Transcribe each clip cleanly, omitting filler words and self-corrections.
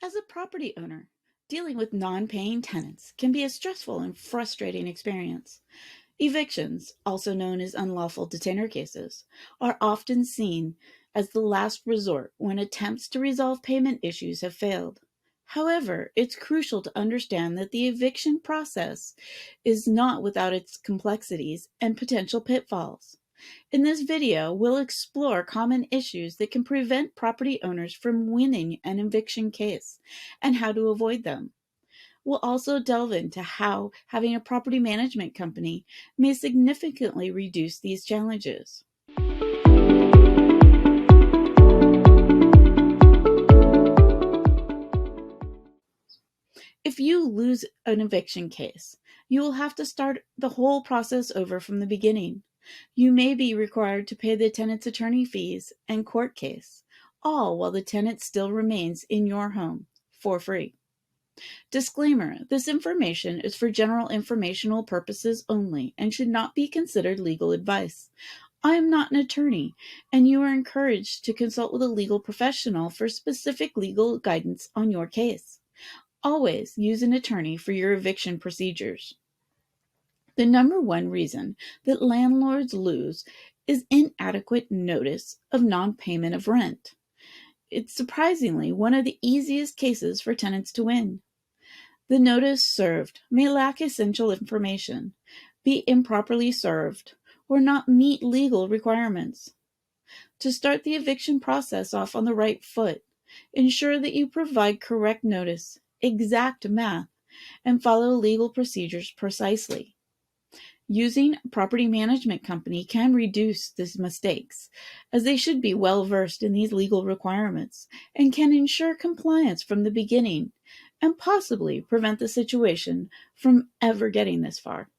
As a property owner, dealing with non-paying tenants can be a stressful and frustrating experience. Evictions, also known as unlawful detainer cases, are often seen as the last resort when attempts to resolve payment issues have failed. However, it's crucial to understand that the eviction process is not without its complexities and potential pitfalls. In this video, we'll explore common issues that can prevent property owners from winning an eviction case and how to avoid them. We'll also delve into how having a property management company may significantly reduce these challenges. If you lose an eviction case, you will have to start the whole process over from the beginning. You may be required to pay the tenant's attorney fees and court case, all while the tenant still remains in your home for free. Disclaimer: this information is for general informational purposes only and should not be considered legal advice. I am not an attorney, and you are encouraged to consult with a legal professional for specific legal guidance on your case. Always use an attorney for your eviction procedures. The number one reason that landlords lose is inadequate notice of non-payment of rent. It's surprisingly one of the easiest cases for tenants to win. The notice served may lack essential information, be improperly served, or not meet legal requirements. To start the eviction process off on the right foot, ensure that you provide correct notice, exact math, and follow legal procedures precisely. Using a property management company can reduce these mistakes, as they should be well versed in these legal requirements and can ensure compliance from the beginning and possibly prevent the situation from ever getting this far.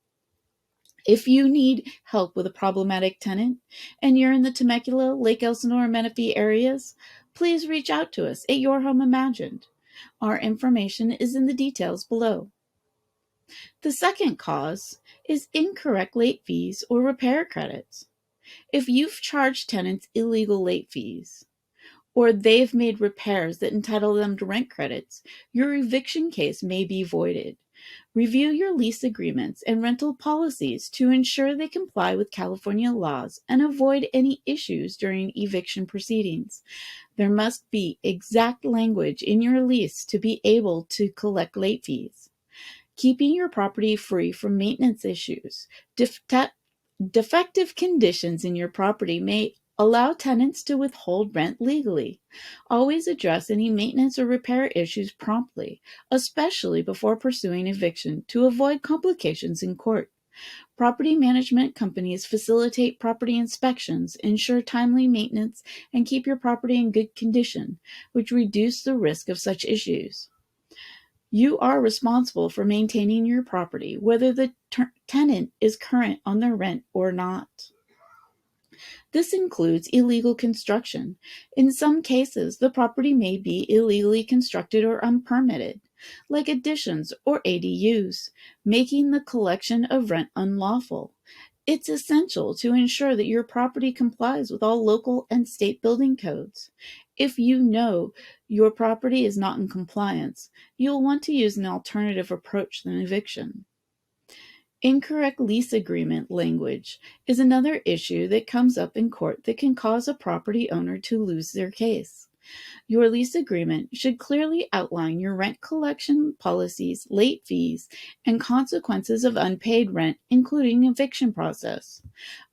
If you need help with a problematic tenant and you're in the Temecula, Lake Elsinore, Menifee areas, please reach out to us at Your Home Imagined. Our information is in the details below. The second cause is incorrect late fees or repair credits. If you've charged tenants illegal late fees, or they've made repairs that entitle them to rent credits, your eviction case may be voided. Review your lease agreements and rental policies to ensure they comply with California laws and avoid any issues during eviction proceedings. There must be exact language in your lease to be able to collect late fees. Keeping your property free from maintenance issues. Defective conditions in your property may allow tenants to withhold rent legally. Always address any maintenance or repair issues promptly, especially before pursuing eviction, to avoid complications in court. Property management companies facilitate property inspections, ensure timely maintenance, and keep your property in good condition, which reduce the risk of such issues. You are responsible for maintaining your property, whether the tenant is current on their rent or not. This includes illegal construction. In some cases, the property may be illegally constructed or unpermitted, like additions or ADUs, making the collection of rent unlawful. It's essential to ensure that your property complies with all local and state building codes. If you know your property is not in compliance, you'll want to use an alternative approach than eviction. Incorrect lease agreement language is another issue that comes up in court that can cause a property owner to lose their case. Your lease agreement should clearly outline your rent collection policies, late fees, and consequences of unpaid rent, including eviction process.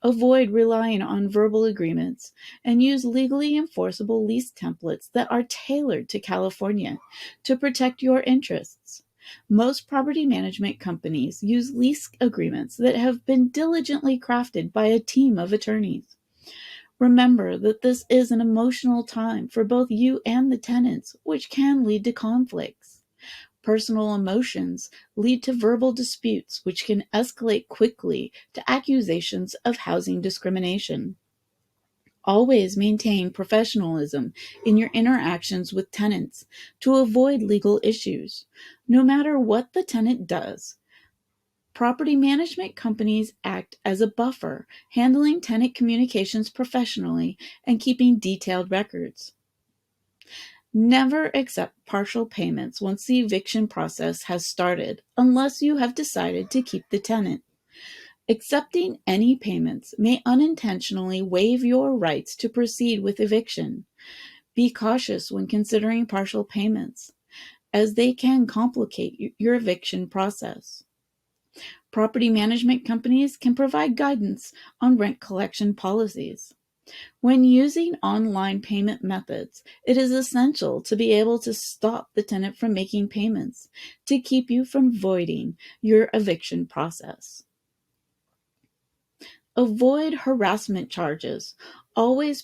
Avoid relying on verbal agreements and use legally enforceable lease templates that are tailored to California to protect your interests. Most property management companies use lease agreements that have been diligently crafted by a team of attorneys. Remember that this is an emotional time for both you and the tenants, which can lead to conflicts. Personal emotions lead to verbal disputes, which can escalate quickly to accusations of housing discrimination. Always maintain professionalism in your interactions with tenants to avoid legal issues. No matter what the tenant does, property management companies act as a buffer, handling tenant communications professionally and keeping detailed records. Never accept partial payments once the eviction process has started, unless you have decided to keep the tenant. Accepting any payments may unintentionally waive your rights to proceed with eviction. Be cautious when considering partial payments, as they can complicate your eviction process. Property management companies can provide guidance on rent collection policies. When using online payment methods, it is essential to be able to stop the tenant from making payments to keep you from voiding your eviction process. Avoid harassment charges. Always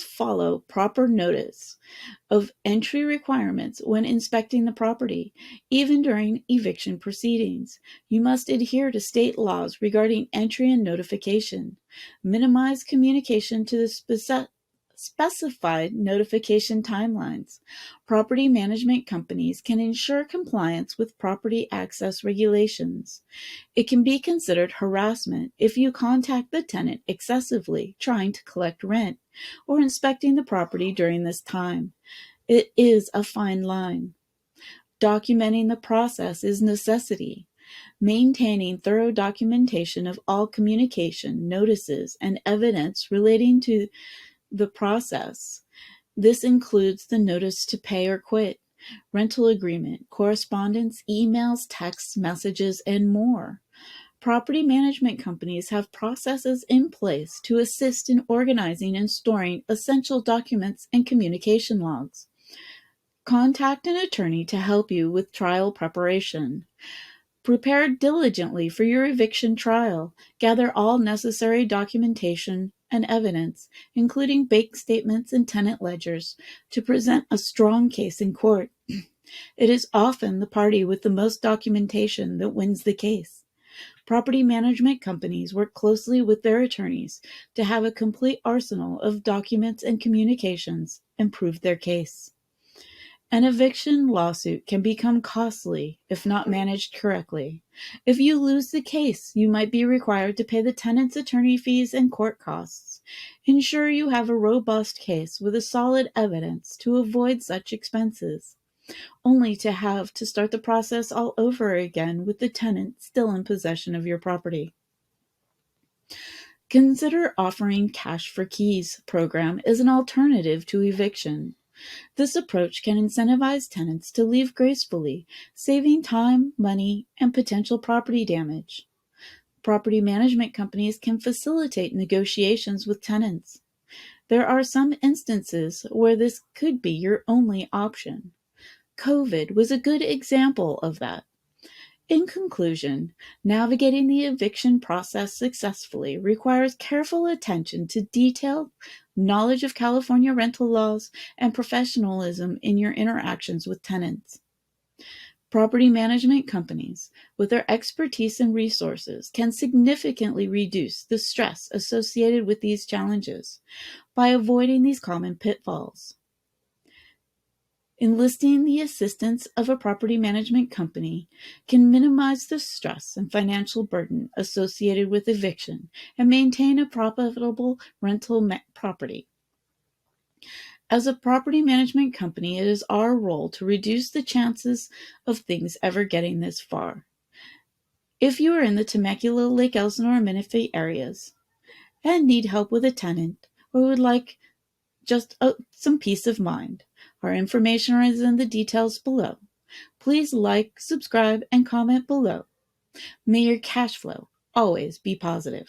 follow proper notice of entry requirements when inspecting the property, even during eviction proceedings. You must adhere to state laws regarding entry and notification. Minimize communication to the specified notification timelines. Property management companies can ensure compliance with property access regulations. It can be considered harassment if you contact the tenant excessively trying to collect rent or inspecting the property during this time. It is a fine line. Documenting the process is necessity. Maintaining thorough documentation of all communication, notices, and evidence relating to the process. This includes the notice to pay or quit, rental agreement, correspondence, emails, texts, messages, and more. Property management companies have processes in place to assist in organizing and storing essential documents and communication logs. Contact an attorney to help you with trial preparation. Prepare diligently for your eviction trial. Gather all necessary documentation and evidence, including bank statements and tenant ledgers, to present a strong case in court. It is often the party with the most documentation that wins the case. Property management companies work closely with their attorneys to have a complete arsenal of documents and communications and prove their case. An eviction lawsuit can become costly if not managed correctly. If you lose the case, you might be required to pay the tenant's attorney fees and court costs. Ensure you have a robust case with a solid evidence to avoid such expenses, only to have to start the process all over again with the tenant still in possession of your property. Consider offering cash for keys program as an alternative to eviction. This approach can incentivize tenants to leave gracefully, saving time, money, and potential property damage. Property management companies can facilitate negotiations with tenants. There are some instances where this could be your only option. COVID was a good example of that. In conclusion, navigating the eviction process successfully requires careful attention to detail, knowledge of California rental laws, and professionalism in your interactions with tenants. Property management companies, with their expertise and resources, can significantly reduce the stress associated with these challenges by avoiding these common pitfalls. Enlisting the assistance of a property management company can minimize the stress and financial burden associated with eviction and maintain a profitable rental property. As a property management company, it is our role to reduce the chances of things ever getting this far. If you are in the Temecula, Lake Elsinore, and Menifee areas and need help with a tenant or would like just some peace of mind, our information is in the details below. Please like, subscribe, and comment below. May your cash flow always be positive.